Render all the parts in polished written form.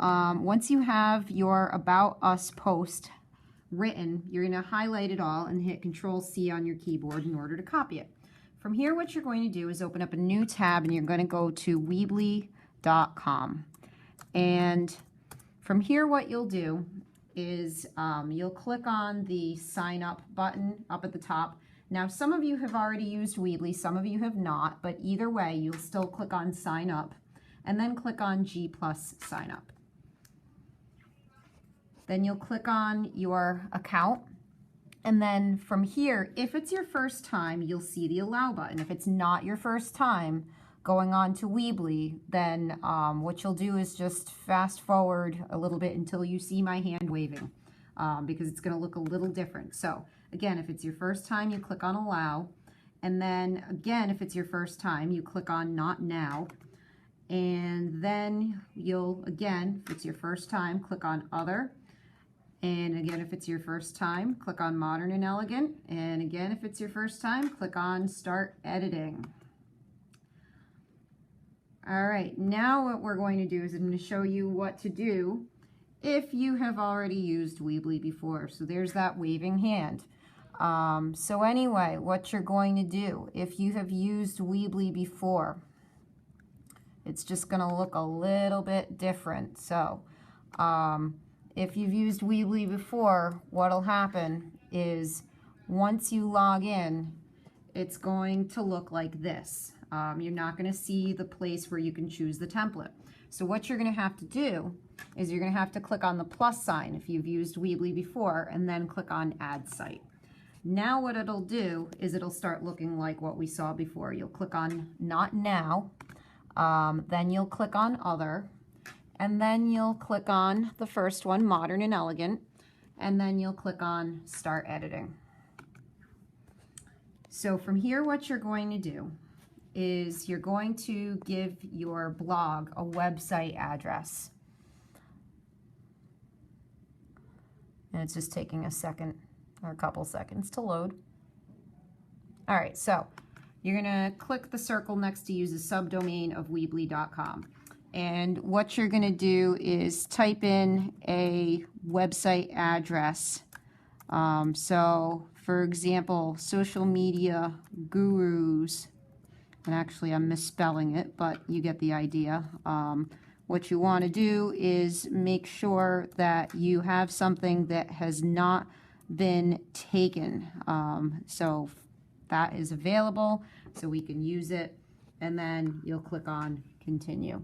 once you have your About Us post written, you're going to highlight it all and hit Control-C on your keyboard in order to copy it. From here, what you're going to do is open up a new tab, and you're going to go to Weebly.com. And from here, what you'll do is you'll click on the Sign Up button up at the top. Now, some of you have already used Weebly, some of you have not, but either way, you'll still click on Sign Up, and then click on G+ Sign Up. Then you'll click on your account, and then from here, if it's your first time, you'll see the Allow button. If it's not your first time going on to Weebly, then what you'll do is just fast forward a little bit until you see my hand waving, because it's going to look a little different. So again, if it's your first time, you click on Allow, and then again, if it's your first time, you click on Not Now, and then you'll, again, if it's your first time, click on Other, and again, if it's your first time, click on Modern and Elegant, and again, if it's your first time, click on Start Editing. All right, now what we're going to do is I'm going to show you what to do if you have already used Weebly before. So there's that waving hand. So anyway, what you're going to do, if you have used Weebly before, it's just going to look a little bit different. So if you've used Weebly before, what'll happen is once you log in, it's going to look like this. You're not going to see the place where you can choose the template. So what you're going to have to do is you're going to have to click on the plus sign if you've used Weebly before, and then click on Add Site. Now what it'll do is it'll start looking like what we saw before. You'll click on Not Now, then you'll click on Other, and then you'll click on the first one, Modern and Elegant, and then you'll click on Start Editing. So from here, what you're going to do is you're going to give your blog a website address. And it's just taking a second or a couple seconds to load. All right, so you're gonna click the circle next to use a subdomain of Weebly.com. And what you're gonna do is type in a website address. So for example, Social Media Gurus, and actually I'm misspelling it, but you get the idea. What you want to do is make sure that you have something that has not been taken. So that is available, so we can use it, and then you'll click on Continue.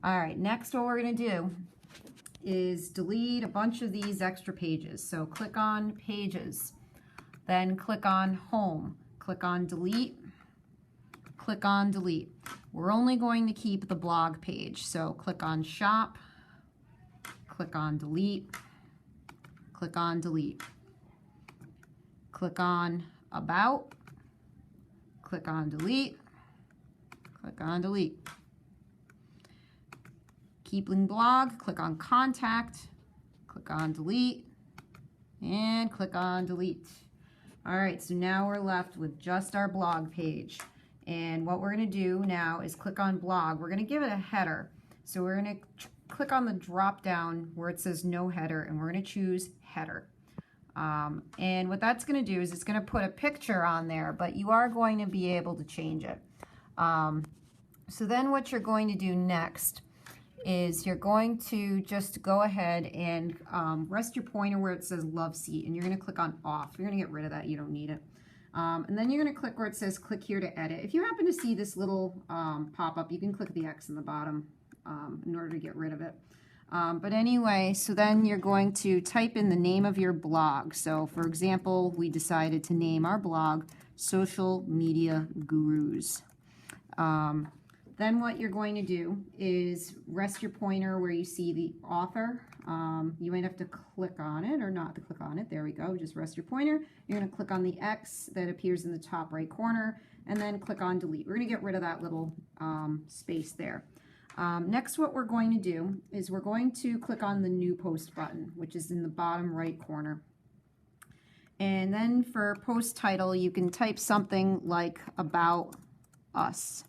All right, next what we're going to do is delete a bunch of these extra pages. So click on Pages, then click on Home, click on Delete, click on Delete. We're only going to keep the blog page, so click on Shop, click on Delete, click on Delete, click on About, click on Delete, click on Delete. Keeping blog, click on Contact, click on Delete, and click on Delete. All right, so now we're left with just our blog page. And what we're going to do now is click on Blog. We're going to give it a header. So we're going to click on the drop down where it says No Header, and we're going to choose Header. And what that's going to do is it's going to put a picture on there, but you are going to be able to change it. So then what you're going to do next is you're going to just go ahead and rest your pointer where it says Love Seat, and you're going to click on Off. You're going to get rid of that. You don't need it. And then you're going to click where it says click here to edit. If you happen to see this little pop-up, you can click the X in the bottom in order to get rid of it. But anyway, so then you're going to type in the name of your blog. So for example, we decided to name our blog Social Media Gurus. Then what you're going to do is rest your pointer where you see the author. You might have to click on it or not to click on it. There we go. Just rest your pointer. You're going to click on the X that appears in the top right corner, and then click on Delete. We're going to get rid of that little space there. Next, what we're going to do is we're going to click on the New Post button, which is in the bottom right corner. And then for post title, you can type something like About Us.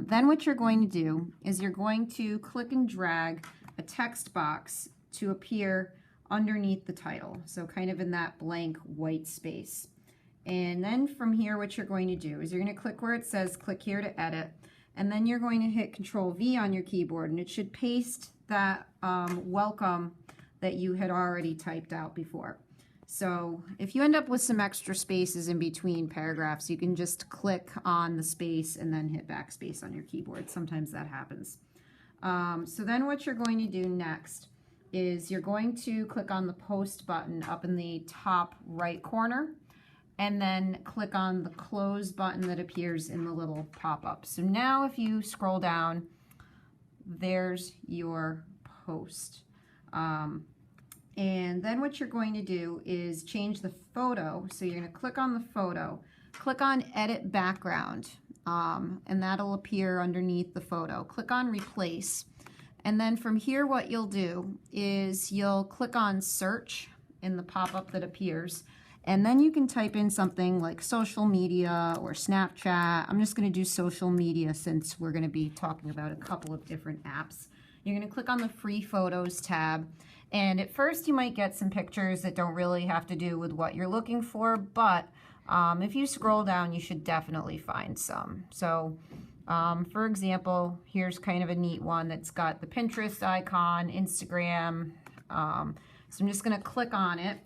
Then what you're going to do is you're going to click and drag a text box to appear underneath the title, so kind of in that blank white space. And then from here, what you're going to do is you're going to click where it says click here to edit, and then you're going to hit Control V on your keyboard, and it should paste that welcome that you had already typed out before. So if you end up with some extra spaces in between paragraphs, you can just click on the space and then hit backspace on your keyboard. Sometimes that happens. So then what you're going to do next is you're going to click on the post button up in the top right corner, and then click on the close button that appears in the little pop-up. So now if you scroll down, there's your post. And then what you're going to do is change the photo. So you're going to click on the photo, click on Edit Background, and that'll appear underneath the photo. Click on Replace. And then from here, what you'll do is you'll click on Search in the pop-up that appears. And then you can type in something like social media or Snapchat. I'm just going to do social media since we're going to be talking about a couple of different apps. You're going to click on the Free Photos tab. And at first you might get some pictures that don't really have to do with what you're looking for, but if you scroll down, you should definitely find some. So for example, here's kind of a neat one that's got the Pinterest icon, Instagram. So I'm just going to click on it,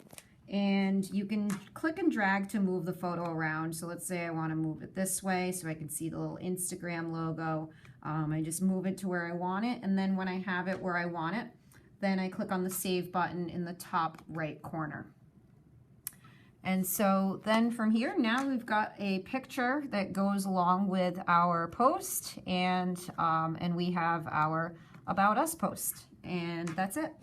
and you can click and drag to move the photo around. So let's say I want to move it this way so I can see the little Instagram logo. I just move it to where I want it, and then when I have it where I want it, then I click on the Save button in the top right corner. And so then from here, now we've got a picture that goes along with our post, and we have our About Us post, and that's it.